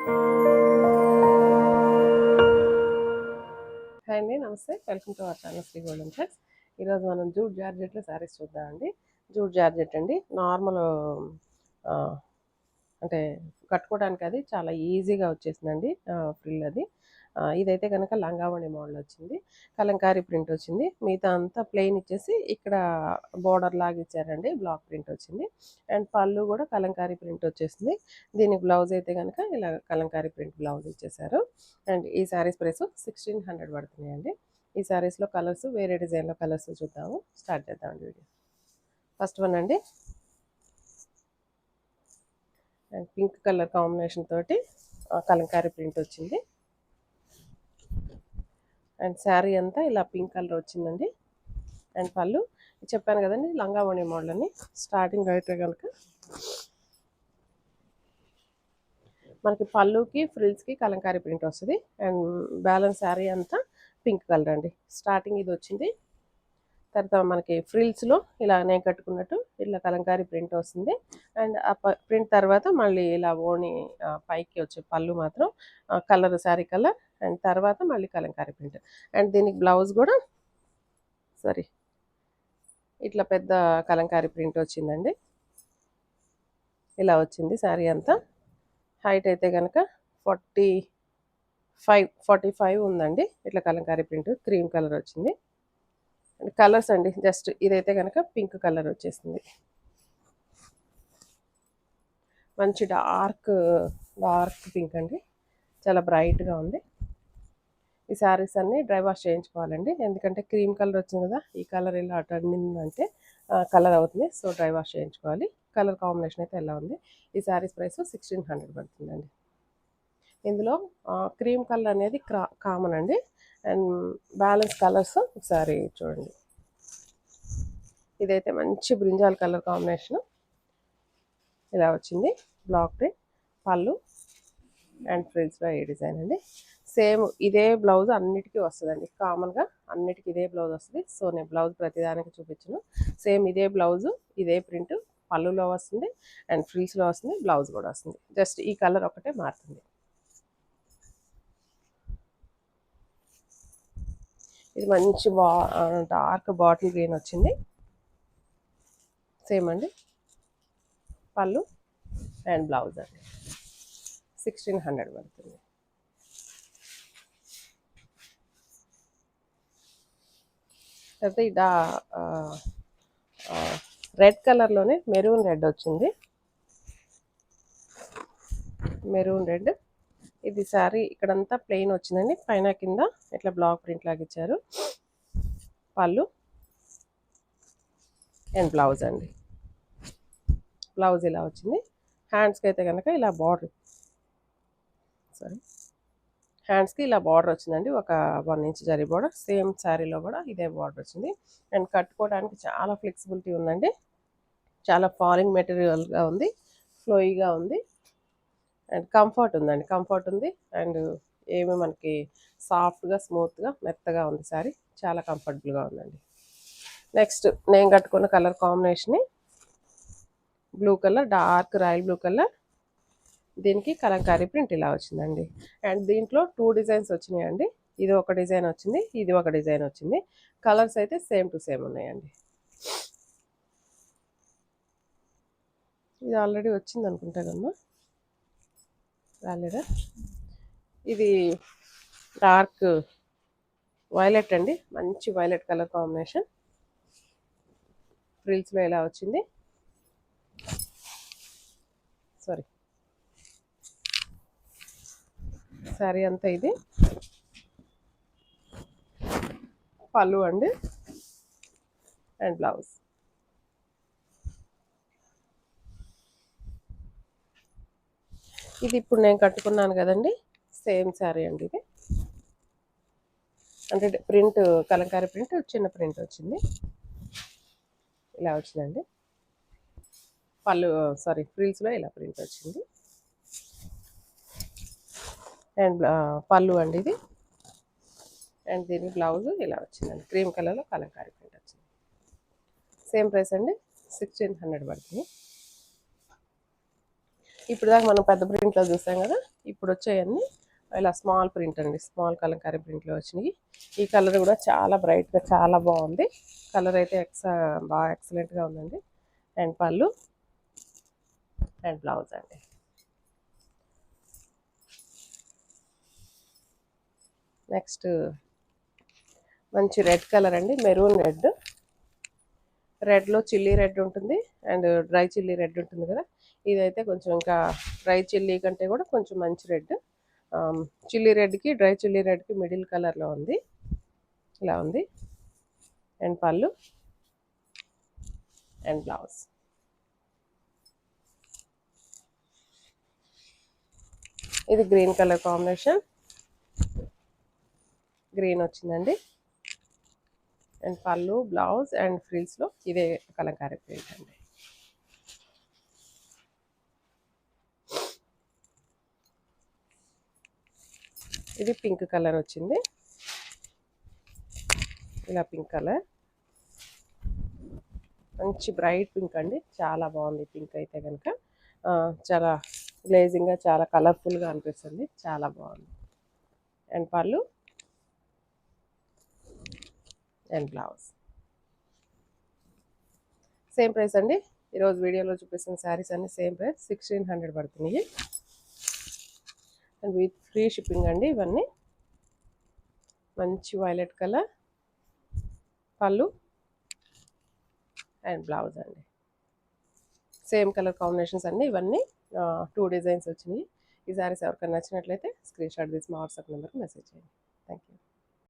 Hi అండి, నమస్తే. Welcome to our channel Shri golden threads. ఈరోజు మనం జూట్ జార్జెట్లో శారీస్ చూద్దామండి. జూట్ జార్జెట్ అండి, నార్మల్ అంటే కట్టుకోవడానికి అది చాలా ఈజీగా వచ్చేసిందండి. ఫ్రిల్ అది ఇదైతే కనుక లంగావణి మోడల్ వచ్చింది, కలంకారీ ప్రింట్ వచ్చింది. మిగతా అంతా ప్లెయిన్ ఇచ్చేసి ఇక్కడ బోర్డర్ లాగా ఇచ్చారండి, బ్లాక్ ప్రింట్ వచ్చింది. అండ్ పళ్ళు కూడా కలంకారీ ప్రింట్ వచ్చేసింది. దీనికి బ్లౌజ్ అయితే కనుక ఇలా కలంకారీ ప్రింట్ బ్లౌజ్ ఇచ్చేసారు. అండ్ ఈ శారీస్ ప్రైస్ 1600 పడుతున్నాయండి. ఈ శారీస్లో కలర్స్, వేరే డిజైన్లో కలర్స్ చూద్దాము. స్టార్ట్ చేద్దామండి వీడియో. ఫస్ట్ వన్ అండి, అండ్ పింక్ కలర్ కాంబినేషన్ తోటి కలంకారీ ప్రింట్ వచ్చింది. అండ్ శారీ అంతా ఇలా పింక్ కలర్ వచ్చిందండి. అండ్ పళ్ళు చెప్పాను కదండి, లంగావణి మోడల్ అని. స్టార్టింగ్ అయితే కనుక మనకి పళ్ళుకి ఫ్రిల్స్కి కలంకారీ ప్రింట్ వస్తుంది. అండ్ బ్యాలెన్స్ శారీ అంతా పింక్ కలర్ అండి. స్టార్టింగ్ ఇది వచ్చింది. తర్వాత మనకి ఫ్రిల్స్లో ఇలా నేను కట్టుకున్నట్టు ఇలా కలంకారీ ప్రింట్ వస్తుంది. అండ్ ఆ ప్రింట్ తర్వాత మళ్ళీ ఇలా ఓణి పైకి వచ్చే పళ్ళు మాత్రం కలర్, శారీ కలర్. అండ్ తర్వాత మళ్ళీ కలంకారీ ప్రింట్. అండ్ దీనికి బ్లౌజ్ కూడా ఇట్లా పెద్ద కలంకారీ ప్రింట్ వచ్చిందండి. ఇలా వచ్చింది శారీ అంతా. హైట్ అయితే కనుక 45 ఉందండి. ఇట్లా కలంకారీ ప్రింట్ క్రీమ్ కలర్ వచ్చింది. కలర్స్ అండి, జస్ట్ ఇదైతే కనుక పింక్ కలర్ వచ్చేసింది. మంచి డార్క్ పింక్ అండి, చాలా బ్రైట్గా ఉంది. ఈ శారీస్ అన్నీ డ్రై వాష్ చేయించుకోవాలండి, ఎందుకంటే క్రీమ్ కలర్ వచ్చింది కదా, ఈ కలర్ ఇలా అటండిందంటే కలర్ అవుతుంది. సో డ్రై వాష్ చేయించుకోవాలి. కలర్ కాంబినేషన్ అయితే ఎలా ఉంది. ఈ శారీస్ ప్రైస్ 1600 పడుతుందండి. ఇందులో క్రీమ్ కలర్ అనేది కామన్ అండి. అండ్ బ్యాలెన్స్ కలర్స్ ఒకసారి చూడండి. ఇదైతే మంచి బ్రింజాల్ కలర్ కాంబినేషన్ ఇలా వచ్చింది. బ్లాక్ ప్రింట్ పళ్ళు అండ్ ఫ్రిల్స్లో ఈ డిజైన్ అండి. సేమ్ ఇదే బ్లౌజ్ అన్నిటికీ వస్తుందండి, కామన్గా అన్నిటికీ ఇదే బ్లౌజ్ వస్తుంది. సో నేను బ్లౌజ్ ప్రతిదానికి చూపించను. సేమ్ ఇదే బ్లౌజు, ఇదే ప్రింట్ పళ్ళులో వస్తుంది అండ్ ఫ్రిల్స్లో వస్తుంది, బ్లౌజ్ కూడా వస్తుంది. జస్ట్ ఈ కలర్ ఒకటే మారుతుంది. ఇది మంచి డార్క్ బాటిల్ గ్రీన్ వచ్చింది. సేమ్ అండి, పళ్ళు అండ్ బ్లౌజ్ అండి. 1600 పడుతుంది. అయితే ఇదా రెడ్ కలర్లోనే మెరూన్ రెడ్ వచ్చింది. మెరూన్ రెడ్ ఇది శారీ ఇక్కడంతా ప్లెయిన్ వచ్చిందండి, పైన కింద ఇట్లా బ్లాక్ ప్రింట్ లాగా ఇచ్చారు. పళ్ళు అండ్ బ్లౌజ్ అండి. బ్లౌజ్ ఇలా వచ్చింది. హ్యాండ్స్కి అయితే కనుక ఇలా బార్డర్, హ్యాండ్స్కి ఇలా బార్డర్ వచ్చిందండి, ఒక 1 ఇంచ్ జరీ బార్డర్. సేమ్ శారీలో కూడా ఇదే బార్డర్ వచ్చింది. అండ్ కట్టుకోవడానికి చాలా ఫ్లెక్సిబిలిటీ ఉందండి, చాలా ఫాలింగ్ మెటీరియల్గా ఉంది, ఫ్లోయిగా ఉంది. అండ్ కంఫర్ట్ ఉందండి, కంఫర్ట్ ఉంది. అండ్ ఏమి మనకి సాఫ్ట్గా, స్మూత్గా, మెత్తగా ఉంది శారీ, చాలా కంఫర్టబుల్గా ఉందండి. నెక్స్ట్ నేను కట్టుకున్న colour combination blue colour, dark royal blue colour. దీనికి కలంకారీ ప్రింట్ ఇలా వచ్చిందండి. అండ్ దీంట్లో 2 డిజైన్స్ వచ్చినాయండి. ఇది ఒక డిజైన్ వచ్చింది, ఇది ఒక డిజైన్ వచ్చింది. కలర్స్ అయితే సేమ్ టు సేమ్ ఉన్నాయండి. ఇది ఆల్రెడీ వచ్చింది అనుకుంటా కదమ్మా, రాలేదా? ఇది డార్క్ వైలెట్ అండి, మంచి వైలెట్ కలర్ కాంబినేషన్. ఫ్రిల్స్లో ఇలా వచ్చింది. శారీ అంతా ఇది పళ్ళు అండి అండ్ బ్లౌజ్. ఇది ఇప్పుడు నేను కట్టుకున్నాను కదండి, సేమ్ శారీ అండి ఇది. అంటే ప్రింట్ కలంకారీ ప్రింట్, చిన్న ప్రింట్ వచ్చింది, ఇలా వచ్చిందండి. పళ్ళు ఫ్రిల్స్లో ఇలా ప్రింట్ వచ్చింది. అండ్ పళ్ళు అండి ఇది. అండ్ దీని బ్లౌజ్ ఇలా వచ్చిందండి, క్రీమ్ కలర్లో కలంకారీ ప్రింట్ వచ్చింది. సేమ్ ప్రైస్ అండి, 1600 పడుతుంది. ఇప్పుడు దాకా మనం పెద్ద ప్రింట్లో చూసాం కదా, ఇప్పుడు వచ్చాయన్నీ ఇలా స్మాల్ ప్రింట్ అండి, స్మాల్ కలంకారీ ప్రింట్లో వచ్చినాయి. ఈ కలర్ కూడా చాలా బ్రైట్గా చాలా బాగుంది. కలర్ అయితే బాగా ఎక్సలెంట్గా ఉందండి. అండ్ పళ్ళు అండ్ బ్లౌజ్ అండి. నెక్స్ట్ మంచి రెడ్ కలర్ అండి, మెరూన్ రెడ్. రెడ్లో చిల్లీ రెడ్ ఉంటుంది అండ్ డ్రై చిల్లీ రెడ్ ఉంటుంది కదా, ఇదైతే కొంచెం ఇంకా డ్రై చిల్లీ కంటే కూడా కొంచెం మంచి రెడ్. చిల్లీ రెడ్కి డ్రై చిల్లీ రెడ్కి మిడిల్ కలర్లో ఉంది, ఇలా ఉంది. అండ్ పళ్ళు అండ్ బ్లౌజ్. ఇది గ్రీన్ కలర్ కాంబినేషన్, గ్రీన్ వచ్చిందండి. అండ్ పళ్ళు బ్లౌజ్ అండ్ ఫ్రిల్స్లో ఇదే కలంకారీ ప్రింట్ అండి. ఇది పింక్ కలర్ వచ్చింది, ఇలా పింక్ కలర్ మంచి బ్రైట్ పింక్ అండి, చాలా బాగుంది పింక్ అయితే కనుక. చాలా గ్లేజింగ్గా చాలా కలర్ఫుల్గా అనిపిస్తుంది, చాలా బాగుంది. అండ్ పళ్ళు అండ్ బ్లౌజ్. సేమ్ ప్రైస్ అండి, ఈరోజు వీడియోలో చూపిస్తున్న శారీస్ అన్ని సేమ్ ప్రైస్ 1600 పడుతున్నాయి. అండ్ విత్ ఫ్రీ షిప్పింగ్ అండి ఇవన్నీ. మంచి వైలెట్ కలర్, పళ్ళు అండ్ బ్లౌజ్ అండి. సేమ్ కలర్ కాంబినేషన్స్ అన్నీ ఇవన్నీ. 2 డిజైన్స్ వచ్చినాయి. ఈ శారీస్ ఎవరికైనా నచ్చినట్లయితే స్క్రీన్ షాట్ తీసి మా వాట్సాప్ నెంబర్కి మెసేజ్ చేయండి. Thank you.